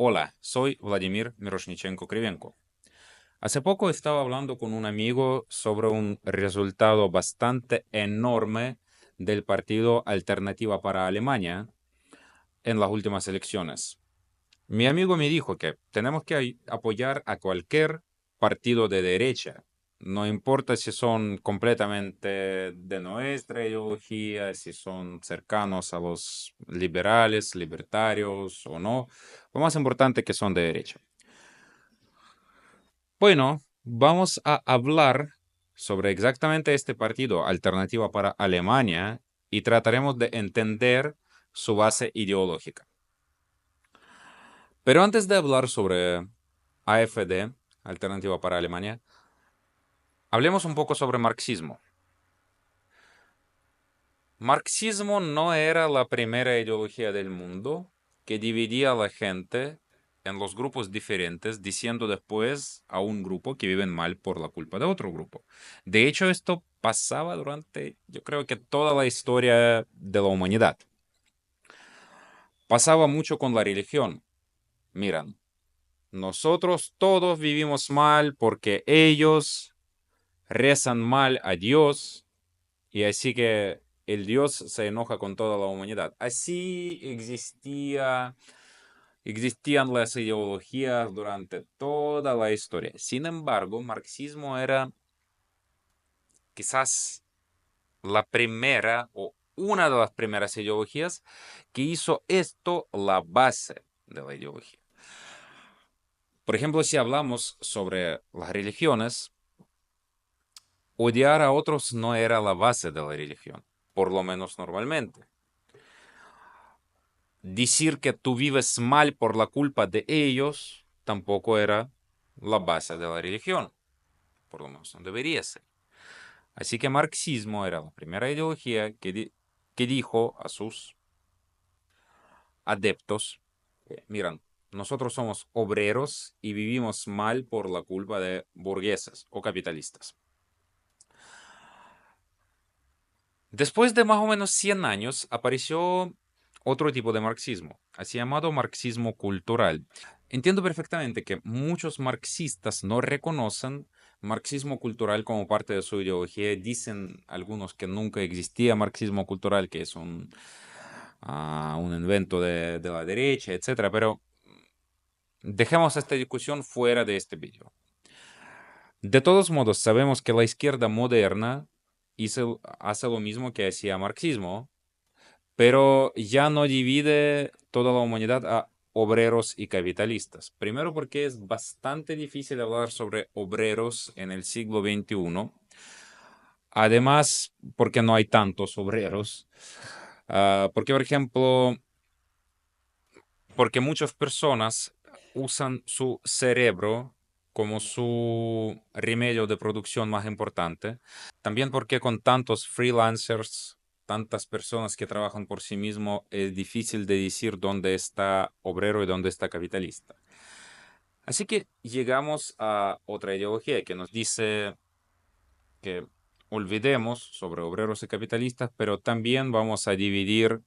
Hola, soy Vladimir Miroshnichenko-Krivenko. Hace poco estaba hablando con un amigo sobre un resultado bastante enorme del partido Alternativa para Alemania en las últimas elecciones. Mi amigo me dijo que tenemos que apoyar a cualquier partido de derecha, no importa si son completamente de nuestra ideología, si son cercanos a los liberales, libertarios o no. Lo más importante que son de derecha. Bueno, vamos a hablar sobre exactamente este partido, Alternativa para Alemania, y trataremos de entender su base ideológica. Pero antes de hablar sobre AfD, Alternativa para Alemania, hablemos un poco sobre marxismo. Marxismo no era la primera ideología del mundo que dividía a la gente en los grupos diferentes, diciendo después a un grupo que viven mal por la culpa de otro grupo. De hecho, esto pasaba durante, yo creo que toda la historia de la humanidad. Pasaba mucho con la religión. Miran, nosotros todos vivimos mal porque ellos rezan mal a Dios y así que el Dios se enoja con toda la humanidad. Así existían las ideologías durante toda la historia. Sin embargo, marxismo era quizás la primera o una de las primeras ideologías que hizo esto la base de la ideología. Por ejemplo, si hablamos sobre las religiones, odiar a otros no era la base de la religión, por lo menos normalmente. Decir que tú vives mal por la culpa de ellos tampoco era la base de la religión, por lo menos no debería ser. Así que marxismo era la primera ideología que dijo a sus adeptos, miran, nosotros somos obreros y vivimos mal por la culpa de burgueses o capitalistas. Después de más o menos 100 años apareció otro tipo de marxismo, así llamado marxismo cultural. Entiendo perfectamente que muchos marxistas no reconocen marxismo cultural como parte de su ideología. Dicen algunos que nunca existía marxismo cultural, que es un invento de la derecha, etcétera. Pero dejemos esta discusión fuera de este vídeo. De todos modos, sabemos que la izquierda moderna hace lo mismo que hacía marxismo, pero ya no divide toda la humanidad a obreros y capitalistas. Primero porque es bastante difícil hablar sobre obreros en el siglo XXI. Además, porque no hay tantos obreros. Porque, por ejemplo, porque muchas personas usan su cerebro como su remedio de producción más importante. También porque con tantos freelancers, tantas personas que trabajan por sí mismo, es difícil de decir dónde está obrero y dónde está capitalista. Así que llegamos a otra ideología que nos dice que olvidemos sobre obreros y capitalistas, pero también vamos a dividir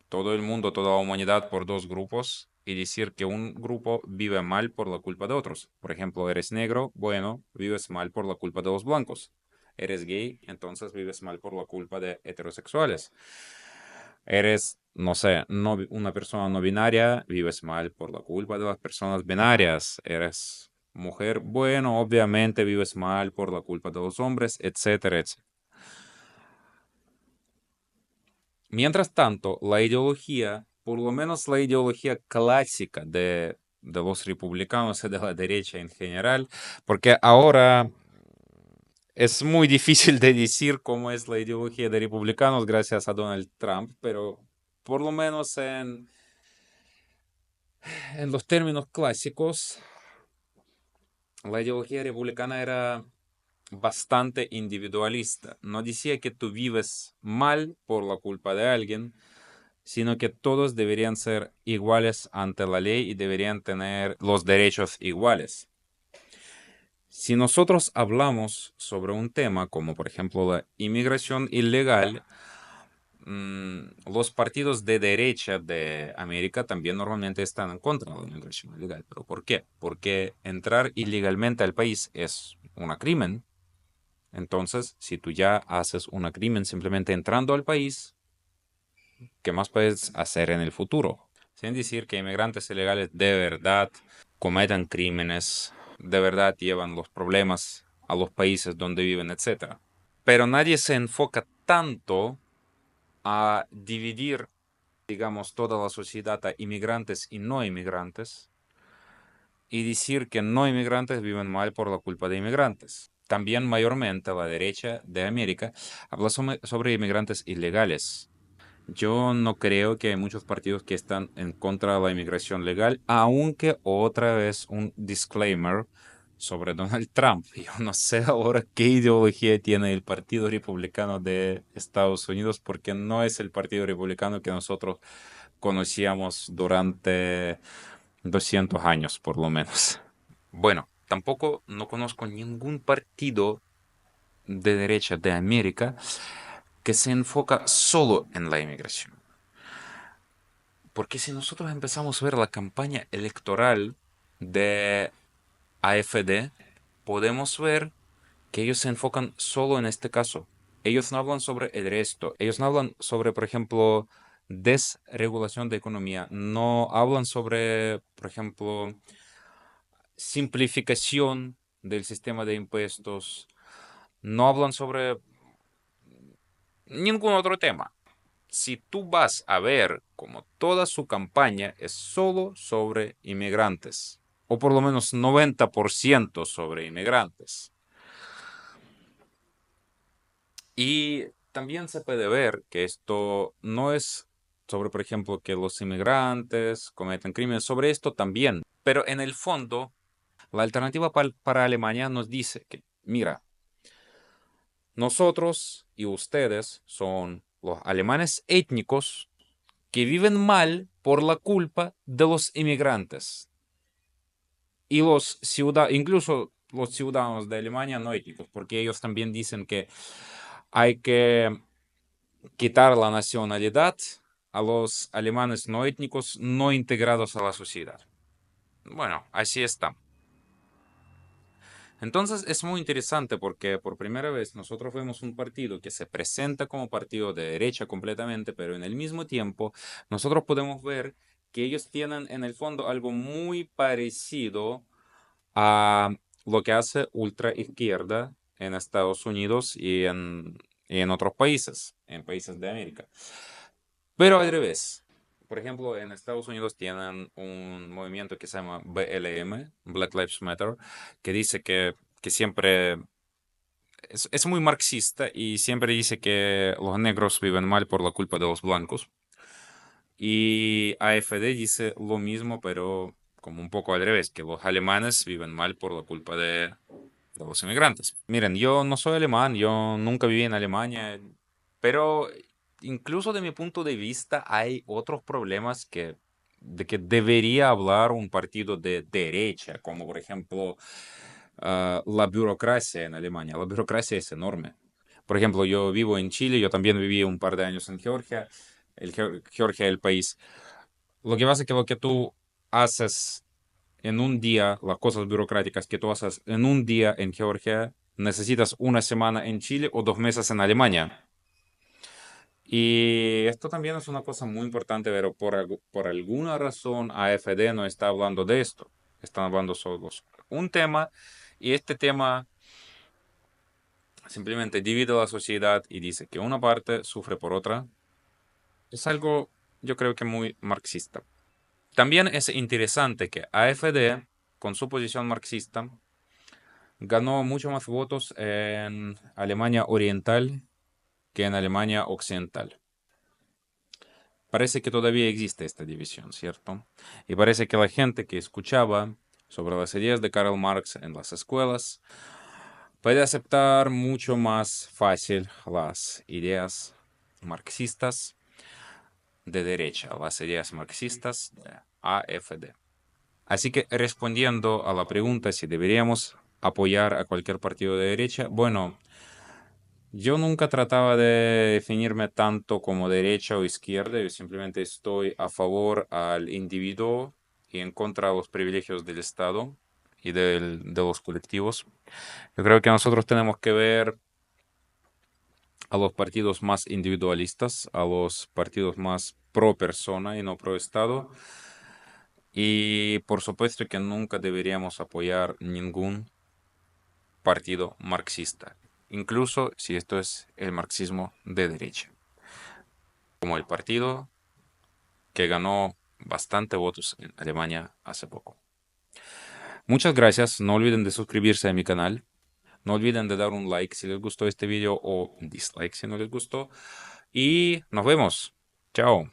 todo el mundo, toda la humanidad por dos grupos y decir que un grupo vive mal por la culpa de otros. Por ejemplo, eres negro, bueno, vives mal por la culpa de los blancos. Eres gay, entonces vives mal por la culpa de heterosexuales. Eres, no sé, una persona no binaria, vives mal por la culpa de las personas binarias. Eres mujer, bueno, obviamente vives mal por la culpa de los hombres, etcétera, etcétera. Mientras tanto, la ideología, por lo menos la ideología clásica de los republicanos y de la derecha en general, porque ahora es muy difícil de decir cómo es la ideología de republicanos gracias a Donald Trump, pero por lo menos en los términos clásicos, la ideología republicana era bastante individualista. No decía que tú vives mal por la culpa de alguien, sino que todos deberían ser iguales ante la ley y deberían tener los derechos iguales. Si nosotros hablamos sobre un tema como por ejemplo la inmigración ilegal, los partidos de derecha de América también normalmente están en contra de la inmigración ilegal. ¿Pero por qué? Porque entrar ilegalmente al país es un crimen. Entonces, si tú ya haces un crimen simplemente entrando al país, ¿qué más puedes hacer en el futuro? Sin decir que inmigrantes ilegales de verdad cometen crímenes, de verdad llevan los problemas a los países donde viven, etcétera. Pero nadie se enfoca tanto a dividir, digamos, toda la sociedad a inmigrantes y no inmigrantes y decir que no inmigrantes viven mal por la culpa de inmigrantes. También mayormente la derecha de América habla sobre inmigrantes ilegales. Yo no creo que hay muchos partidos que están en contra de la inmigración legal, aunque otra vez un disclaimer sobre Donald Trump. Yo no sé ahora qué ideología tiene el Partido Republicano de Estados Unidos, porque no es el Partido Republicano que nosotros conocíamos durante 200 años, por lo menos. Bueno, tampoco no conozco ningún partido de derecha de América que se enfoca solo en la inmigración. Porque si nosotros empezamos a ver la campaña electoral de AFD, podemos ver que ellos se enfocan solo en este caso. Ellos no hablan sobre el resto. Ellos no hablan sobre, por ejemplo, desregulación de economía. No hablan sobre, por ejemplo, simplificación del sistema de impuestos. No hablan sobre ningún otro tema. Si tú vas a ver como toda su campaña es solo sobre inmigrantes, o por lo menos 90% sobre inmigrantes. Y también se puede ver que esto no es sobre, por ejemplo, que los inmigrantes cometen crímenes, sobre esto también. Pero en el fondo, la alternativa para Alemania nos dice que, mira, nosotros y ustedes son los alemanes étnicos que viven mal por la culpa de los inmigrantes. Y incluso los ciudadanos de Alemania no étnicos, porque ellos también dicen que hay que quitar la nacionalidad a los alemanes no étnicos no integrados a la sociedad. Bueno, así está. Entonces es muy interesante porque por primera vez nosotros vemos un partido que se presenta como partido de derecha completamente, pero en el mismo tiempo nosotros podemos ver que ellos tienen en el fondo algo muy parecido a lo que hace ultra izquierda en Estados Unidos y en otros países, en países de América. Pero al revés. Por ejemplo, en Estados Unidos tienen un movimiento que se llama BLM, Black Lives Matter, que dice que siempre es muy marxista y siempre dice que los negros viven mal por la culpa de los blancos. Y AfD dice lo mismo, pero como un poco al revés, que los alemanes viven mal por la culpa de los inmigrantes. Miren, yo no soy alemán, yo nunca viví en Alemania, pero incluso de mi punto de vista hay otros problemas de que debería hablar un partido de derecha, como por ejemplo la burocracia en Alemania. La burocracia es enorme. Por ejemplo, yo vivo en Chile, yo también viví un par de años en Georgia. Georgia, el país. Lo que pasa es que lo que tú haces en un día, las cosas burocráticas que tú haces en un día en Georgia, necesitas una semana en Chile o 2 meses en Alemania. Y esto también es una cosa muy importante, pero por alguna razón AfD no está hablando de esto. Están hablando solo sobre un tema y este tema simplemente divide la sociedad y dice que una parte sufre por otra. Es algo, yo creo que muy marxista. También es interesante que AfD, con su posición marxista, ganó mucho más votos en Alemania Oriental que en Alemania Occidental. Parece que todavía existe esta división, ¿cierto? Y parece que la gente que escuchaba sobre las ideas de Karl Marx en las escuelas puede aceptar mucho más fácil las ideas marxistas de derecha, las ideas marxistas de AfD. Así que respondiendo a la pregunta si deberíamos apoyar a cualquier partido de derecha, bueno, Yo nunca trataba de definirme tanto como derecha o izquierda, yo simplemente estoy a favor al individuo y en contra de los privilegios del Estado y de los colectivos. Yo creo que nosotros tenemos que ver a los partidos más individualistas, a los partidos más pro persona y no pro Estado. Y por supuesto que nunca deberíamos apoyar ningún partido marxista, incluso si esto es el marxismo de derecha, como el partido que ganó bastante votos en Alemania hace poco. Muchas gracias, no olviden de suscribirse a mi canal, no olviden de dar un like si les gustó este video o dislike si no les gustó y nos vemos. Chao.